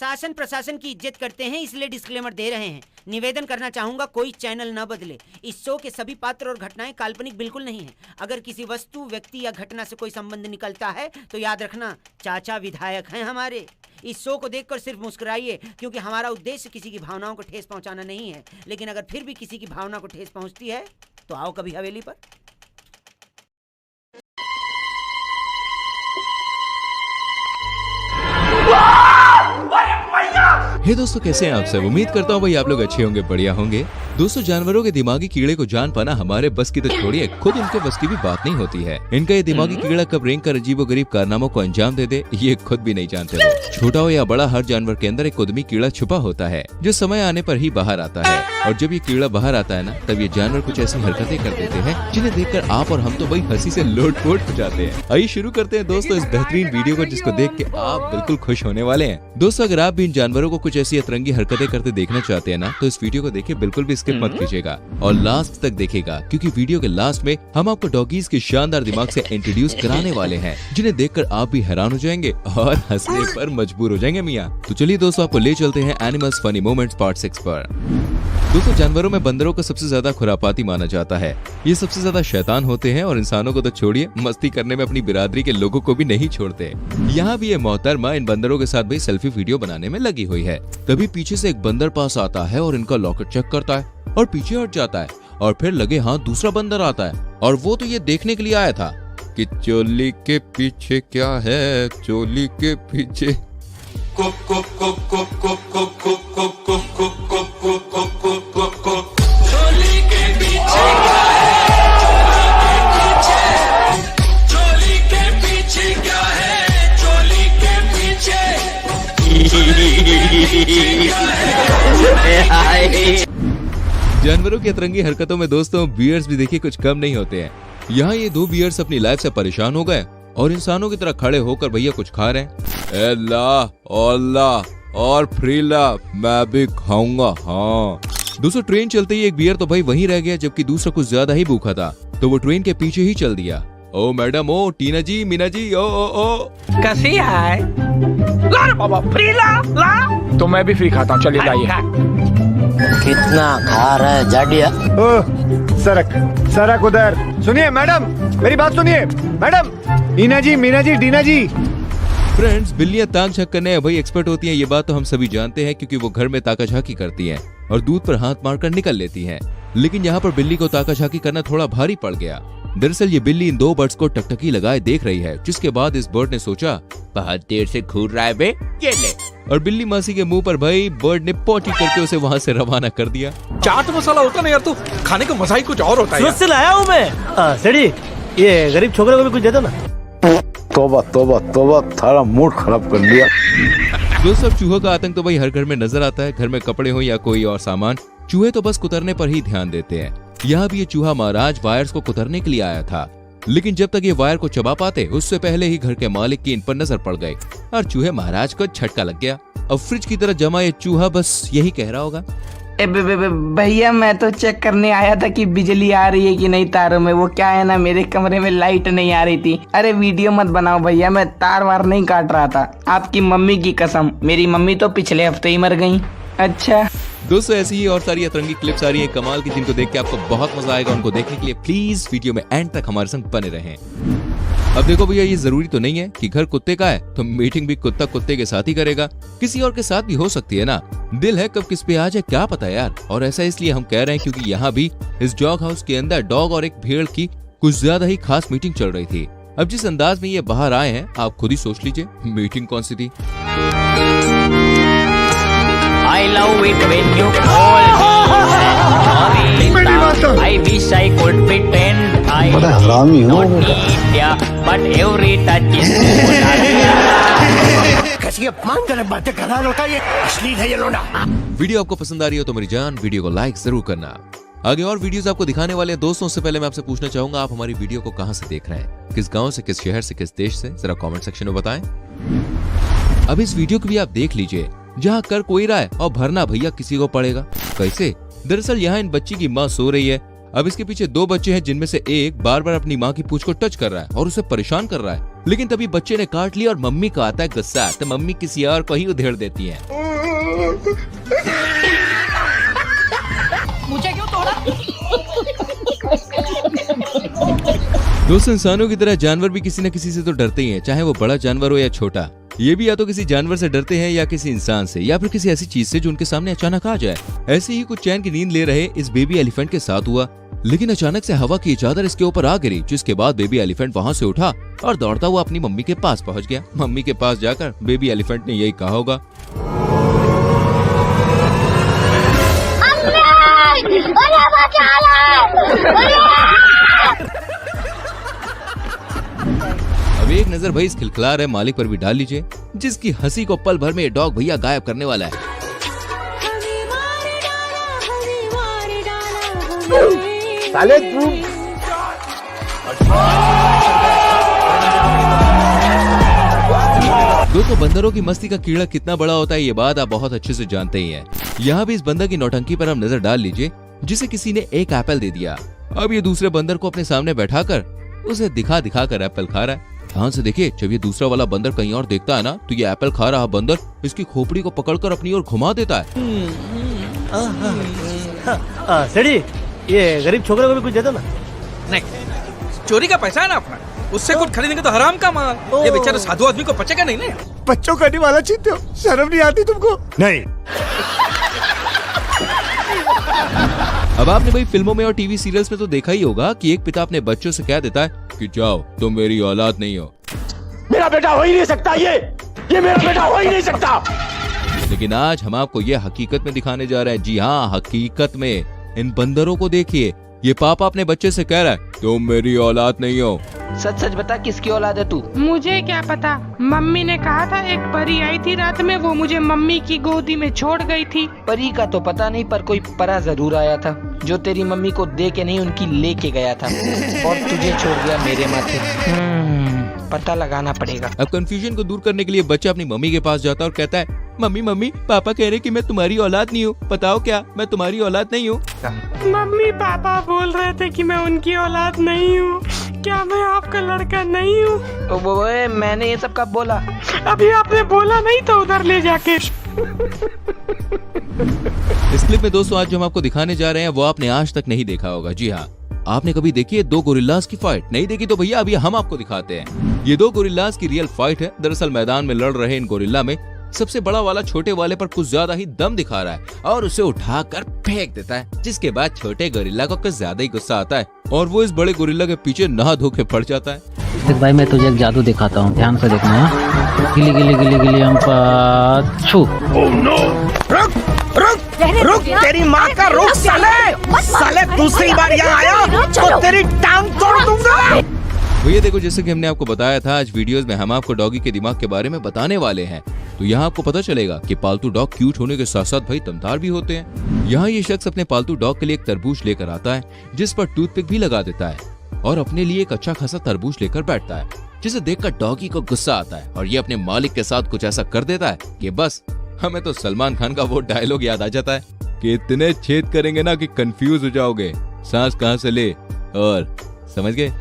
शासन प्रशासन की इज्जत करते हैं, इसलिए डिस्क्लेमर दे रहे हैं। निवेदन करना चाहूंगा कोई चैनल न बदले। इस शो के सभी पात्र और घटनाएं काल्पनिक बिल्कुल नहीं है। अगर किसी वस्तु, व्यक्ति या घटना से कोई संबंध निकलता है तो याद रखना चाचा विधायक हैं हमारे। इस शो को देखकर सिर्फ मुस्कुराइए, क्योंकि हमारा उद्देश्य किसी की भावनाओं को ठेस पहुंचाना नहीं है। लेकिन अगर फिर भी किसी की भावना को ठेस पहुंचती है तो आओ कभी हवेली पर। हे दोस्तों, कैसे हैं आप सब? उम्मीद करता हूँ भाई आप लोग अच्छे होंगे, बढ़िया होंगे। दोस्तों, जानवरों के दिमागी कीड़े को जान पाना हमारे बस की तो छोड़िए, खुद उनके बस की भी बात नहीं होती है। इनका ये दिमागी कीड़ा कब रेंग कर अजीबोगरीब कारनामों को अंजाम दे दे, ये खुद भी नहीं जानते वो। छोटा हो या बड़ा, हर जानवर के अंदर एक उद्यमी कीड़ा छुपा होता है जो समय आने पर ही बाहर आता है। और जब ये कीड़ा बाहर आता है ना, तब ये जानवर कुछ ऐसी हरकतें कर देते हैं जिन्हें देखकर आप और हम तो भाई हंसी से लोट-पोट हो जाते हैं। आइए शुरू करते हैं दोस्तों इस बेहतरीन वीडियो को, जिसको देख के आप बिल्कुल खुश होने वाले हैं। दोस्तों, अगर आप भी इन जानवरों को कुछ ऐसी अतरंगी हरकतें करते देखना चाहते हैं ना, तो इस वीडियो को देखिए, बिल्कुल भी स्किप मत कीजिएगा और लास्ट तक देखिएगा, क्योंकि वीडियो के लास्ट में हम आपको डॉगीज के शानदार दिमाग से इंट्रोड्यूस कराने वाले हैं, जिन्हें देखकर आप भी हैरान हो जाएंगे और हंसने पर मजबूर हो जाएंगे मियां। तो चलिए दोस्तों, आपको ले चलते हैं एनिमल्स फनी मोमेंट्स पार्ट 6 पर। दोस्तों, जानवरों में बंदरों को सबसे ज्यादा खुरापाती माना जाता है। ये सबसे ज्यादा शैतान होते हैं और इंसानों को तो छोड़िए, मस्ती करने में अपनी बिरादरी के लोगों को भी नहीं छोड़ते। यहाँ भी ये मोहतरमा इन बंदरों के साथ भाई सेल्फी वीडियो बनाने में लगी हुई है। तभी पीछे से एक बंदर पास आता है और इनका लॉकेट चेक करता है और पीछे हट जाता है। और फिर लगे हाथ दूसरा बंदर आता है और वो तो ये देखने के लिए आया था कि चोली के पीछे क्या है, चोली के पीछे जानवरों की अतरंगी हरकतों में दोस्तों बियर्स भी देखिए कुछ कम नहीं होते हैं। यहाँ ये दो बियर्स अपनी लाइफ से परेशान हो गए और इंसानों की तरह खड़े होकर भैया कुछ खा रहे हैं। ए ला और फ्री ला, मैं भी खाऊंगा। हाँ दोस्तों, ट्रेन चलते ही एक बियर तो भाई वहीं रह गया, जबकि दूसरा कुछ ज्यादा ही भूखा था, तो वो ट्रेन के पीछे ही चल दिया। ओ मैडम, ओ टीना जी, मीना जी, ओ कैसी है? ला बाबा, फ्री ला। तो मैं भी फ्री खाता हूँ, चलिए लाइए। कितना खा रहा है जाडिया? सरक उधर। सुनिए मैडम, मेरी बात सुनिए मैडम। मीना जी, डीना जी। फ्रेंड्स, बिल्लियां ताक झांक करने भाई एक्सपर्ट होती हैं, ये बात तो हम सभी जानते हैं, क्योंकि वो घर में ताका झांकी करती हैं और दूध पर हाथ मारकर निकल लेती हैं। लेकिन यहाँ पर बिल्ली को ताका झांकी करना थोड़ा भारी पड़ गया। दरअसल ये बिल्ली इन दो बर्ड्स को टकटकी लगाए देख रही है, जिसके बाद इस बर्ड ने सोचा, बहुत देर से घूर रहा है बे, ये ले। और बिल्ली मासी के मुंह पर भाई बर्ड ने पोटी करके उसे वहाँ से रवाना कर दिया। चाट मसाला होता ना यार, तो खाने का मजा ही कुछ और होता है। से लाया हूँ मैं। सेठी, ये गरीब छोकरे को भी कुछ दे दो ना। तोबा, थारा मूड खराब कर दिया। दोस्तों, चूहों का आतंक तो भाई हर घर में नजर आता है। घर में कपड़े हो या कोई और सामान, चूहे तो बस कुतरने पर ही ध्यान देते हैं। यहाँ भी ये चूहा महाराज वायर्स को कुतरने के लिए आया था, लेकिन जब तक ये वायर को चबा पाते, उससे पहले ही घर के मालिक की इन पर नजर पड़ गई और चूहे महाराज को झटका लग गया। अब फ्रिज की तरह जमा ये चूहा बस यही कह रहा होगा, भैया मैं तो चेक करने आया था कि बिजली आ रही है कि नहीं तारों में। वो क्या है ना, मेरे कमरे में लाइट नहीं आ रही थी। अरे वीडियो मत बनाओ भैया, मैं तार वार नहीं काट रहा था। आपकी मम्मी की कसम, मेरी मम्मी तो पिछले हफ्ते ही मर गई। अच्छा दोस्तों, ऐसी ही और सारी अतरंगी क्लिप्स आ रही है कमाल की, जिनको देख के आपको बहुत मजा आएगा। उनको देखने के लिए प्लीज वीडियो में एंड तक हमारे संग बने रहें। अब देखो भैया, ये जरूरी तो नहीं है कि घर कुत्ते का है तो मीटिंग भी कुत्ता कुत्ते के साथ ही करेगा, किसी और के साथ भी हो सकती है ना। दिल है कब किस पे आ जाए क्या पता यार। और ऐसा इसलिए हम कह रहे हैं क्योंकि यहाँ भी इस डॉग हाउस के अंदर डॉग और एक भेड़ की कुछ ज्यादा ही खास मीटिंग चल रही थी। अब जिस अंदाज में ये बाहर आए हैं, आप खुद ही सोच लीजिए मीटिंग कौन सी थी। I love it when you call me Marita. I wish I could pretend I did not need ya, but every touch is कैसी अपमानजनक बातें कर रहा लौटा, ये अश्लील है ये लोना। वीडियो आपको पसंद आ रही हो तो मेरी जान वीडियो को लाइक जरूर करना। आगे और वीडियोस आपको दिखाने वाले हैं दोस्तों। से पहले मैं आपसे पूछना चाहूंगा, आप हमारी वीडियो को कहां से देख रहे हैं, किस गांव से, किस शहर से, किस देश से, जरा कमेंट सेक्शन में बताएं। अब इस वीडियो को भी आप देख लीजिए, जहाँ कर कोई रहा है और भरना भैया किसी को पड़ेगा। कैसे? दरअसल यहाँ इन बच्ची की माँ सो रही है। अब इसके पीछे दो बच्चे हैं, जिनमें से एक बार बार अपनी माँ की पूंछ को टच कर रहा है और उसे परेशान कर रहा है। लेकिन तभी बच्चे ने काट लिया और मम्मी को आता है गुस्सा, तो मम्मी किसी और को ही उधेड़ देती है। मुझे क्यों तोड़ा? दोस्तों, इंसानों की तरह जानवर भी किसी न किसी से तो डरते ही हैं, चाहे वो बड़ा जानवर हो या छोटा। ये भी या तो किसी जानवर से डरते हैं या किसी इंसान से, या फिर किसी ऐसी चीज से जो उनके सामने अचानक आ जाए। ऐसे ही कुछ चैन की नींद ले रहे इस बेबी एलिफेंट के साथ हुआ, लेकिन अचानक से हवा की चादर इसके ऊपर आ गिरी, जिसके बाद बेबी एलिफेंट वहाँ से उठा और दौड़ता हुआ अपनी मम्मी के पास पहुँच गया। मम्मी के पास जाकर बेबी एलिफेंट ने यही कहा होगा, अब एक नजर भाई इस खिलखिला रहे मालिक पर भी डाल लीजिए, जिसकी हंसी को पल भर में ये डॉग भैया गायब करने वाला है। साले तू दोस्तों, बंदरों की मस्ती का कीड़ा कितना बड़ा होता है ये बात आप बहुत अच्छे से जानते ही हैं। यहाँ भी इस बंदर की नौटंकी पर हम नजर डाल लीजिए, जिसे किसी ने एक एप्पल दे दिया। अब ये दूसरे बंदर को अपने सामने बैठाकर उसे दिखा दिखा कर एप्पल खा रहा है। ध्यान से देखिए, जब ये दूसरा वाला बंदर कहीं और देखता है ना, तो ये एप्पल खा रहा बंदर इसकी खोपड़ी को पकड़कर अपनी ओर घुमा देता है। सेठी, ये गरीब छोकरे को भी कुछ दे दो ना। नहीं, चोरी का पैसा है ना अपना, उससे कुछ खरीदेंगे तो हराम का माल। ये बेचारा साधु आदमी को पचेगा नहीं ना। बच्चों करने वाला चीते हो, शर्म नहीं आती तुमको? नहीं। अब आपने भाई फिल्मों में और टीवी सीरियल्स में तो देखा ही होगा कि एक पिता अपने बच्चों से कह देता है कि जाओ, तुम मेरी औलाद नहीं हो। मेरा बेटा हो ही नहीं सकता, ये मेरा बेटा हो ही नहीं सकता। लेकिन आज हम आपको ये हकीकत में दिखाने जा रहे हैं। जी हाँ, हकीकत में। इन बंदरों को देखिए, ये पापा अपने बच्चे से कह रहा है तुम मेरी औलाद नहीं हो। सच सच बता, किसकी औलाद है तू? मुझे क्या पता, मम्मी ने कहा था एक परी आई थी रात में, वो मुझे मम्मी की गोदी में छोड़ गई थी। परी का तो पता नहीं, पर कोई परा जरूर आया था जो तेरी मम्मी को दे के नहीं उनकी लेके गया था और तुझे छोड़ गया मेरे माथे। पता लगाना पड़ेगा। अब कंफ्यूजन को दूर करने के लिए बच्चा अपनी मम्मी के पास जाता है और कहता है, मम्मी मम्मी, पापा कह रहे कि मैं तुम्हारी औलाद नहीं हूँ, बताओ क्या मैं तुम्हारी औलाद नहीं हूँ? मम्मी पापा बोल रहे थे कि मैं उनकी औलाद नहीं हूँ, क्या मैं आपका लड़का नहीं हूँ? मैंने ये सब कब बोला? अभी आपने बोला नहीं तो उधर ले जाके। इस क्लिप में दोस्तों आज जो हम आपको दिखाने जा रहे हैं वो आपने आज तक नहीं देखा होगा। जी हाँ, आपने कभी देखी है दो गोरिल्लास की फाइट? नहीं देखी तो भैया अभी हम आपको दिखाते हैं। ये दो गोरिल्लास की रियल फाइट है। दरअसल मैदान में लड़ रहे इन गोरिल्ला में सबसे बड़ा वाला छोटे वाले पर कुछ ज्यादा ही दम दिखा रहा है और उसे उठाकर फेंक देता है, जिसके बाद छोटे गोरिल्ला को कुछ ज्यादा ही गुस्सा आता है और वो इस बड़े गोरिल्ला के पीछे नहा धो के पड़ जाता है। देख भाई, मैं तुझे एक जादू दिखाता हूँ, ध्यान से देखना है। गिली गिली गिली गिली छू। रुक, तेरी माँ का रुक साले दूसरी बार यहाँ आया तो तेरी टांग तोड़ दूंगा। भैया देखो, जैसे कि हमने आपको बताया था, आज वीडियोस में हम आपको डॉगी के दिमाग के बारे में बताने वाले हैं। तो यहाँ आपको पता चलेगा कि पालतू डॉग क्यूट होने के साथ साथ भाई दमदार भी होते हैं। यहाँ ये शख्स अपने पालतू डॉग के लिए एक तरबूज लेकर आता है, जिस पर टूथपिक भी लगा देता है और अपने लिए एक अच्छा खासा तरबूज लेकर बैठता है, जिसे देखकर डॉगी को गुस्सा आता है और ये अपने मालिक के साथ कुछ ऐसा कर देता है कि बस हमें तो सलमान खान का वो डायलॉग याद आ जाता है कि इतने छेद करेंगे ना कि कंफ्यूज हो जाओगे, सांस कहाँ से ले, और समझ गए।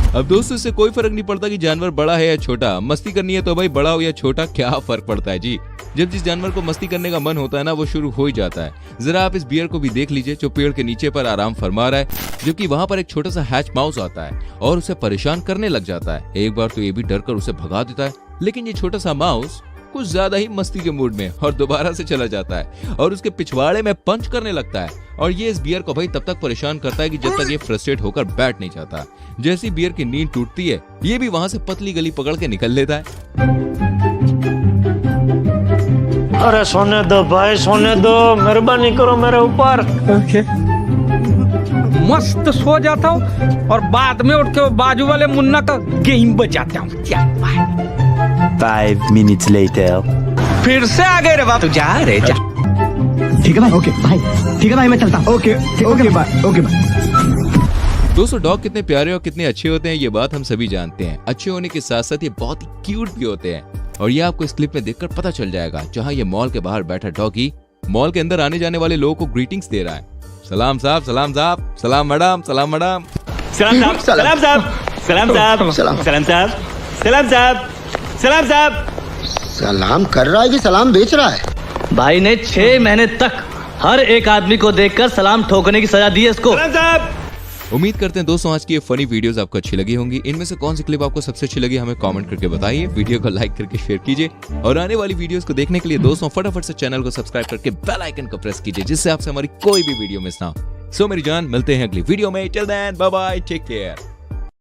अब दोस्तों इससे कोई फर्क नहीं पड़ता कि जानवर बड़ा है या छोटा, मस्ती करनी है तो भाई बड़ा हो या छोटा क्या फर्क पड़ता है जी। जब जिस जानवर को मस्ती करने का मन होता है ना, वो शुरू हो ही जाता है। जरा आप इस बियर को भी देख लीजिए जो पेड़ के नीचे पर आराम फरमा रहा है, जबकि वहाँ पर एक छोटा सा हैच माउस आता है और उसे परेशान करने लग जाता है। एक बार तो ये भी डर कर उसे भगा देता है, लेकिन ये छोटा सा माउस कुछ ज्यादा ही मस्ती के मूड में और दोबारा से चला जाता है और उसके पिछवाड़े में पंच करने लगता है। और ये इस बियर को भाई तब तक परेशान करता है कि जब तक ये फ्रस्ट्रेट होकर बैठ नहीं जाता। जैसी बियर की नींद टूटती है, ये भी वहाँ से पतली गली पकड़ के निकल लेता है। अरे सोने दो भाई, सोने दो, मेहरबानी करो मेरे ऊपर। मस्त सो जाता हूँ और बाद में उठ के बाजू वाले मुन्ना का गेम बजाता हूँ। 5 minutes later. फिर से आ गए रे बाप, तू जा रे जा। ठीक है भाई, ओके भाई, ठीक है भाई, मैं चलता हूँ। Okay okay bye, okay bye. दोस्तों डॉग कितने प्यारे और कितने अच्छे होते हैं ये बात हम सभी जानते हैं। अच्छे होने के साथ साथ ये बहुत ही क्यूट भी होते हैं और ये आपको इस क्लिप में देखकर पता चल जाएगा, जहाँ ये मॉल के बाहर बैठा डॉगी मॉल के अंदर आने जाने वाले लोगों को ग्रीटिंग्स दे रहा है। सलाम साहब, सलाम साहब, सलाम मैडम, सलाम मैडम, सलाम साहब, सलाम साहब, सलाम साहब, सलाम साहब, सलाम साहब, सलाम साहब। सलाम कर रहा है कि सलाम बेच रहा है? भाई ने 6 महीने तक हर एक आदमी को देखकर सलाम ठोकने की सजा दी है इसको। सलाम साहब। उम्मीद करते हैं दोस्तों आज की ये फनी वीडियोस आपको अच्छी लगी होंगी। इनमें से कौन सी क्लिप आपको सबसे अच्छी लगी हमें कमेंट करके बताइए। वीडियो को लाइक करके शेयर कीजिए और आने वाली वीडियोस को देखने के लिए दोस्तों फटाफट से चैनल को सब्सक्राइब करके बेल आइकन को प्रेस कीजिए, जिससे आपसे हमारी कोई भी वीडियो मिस ना हो। सो मेरी जान, मिलते हैं अगली वीडियो में। Till then bye bye, take care.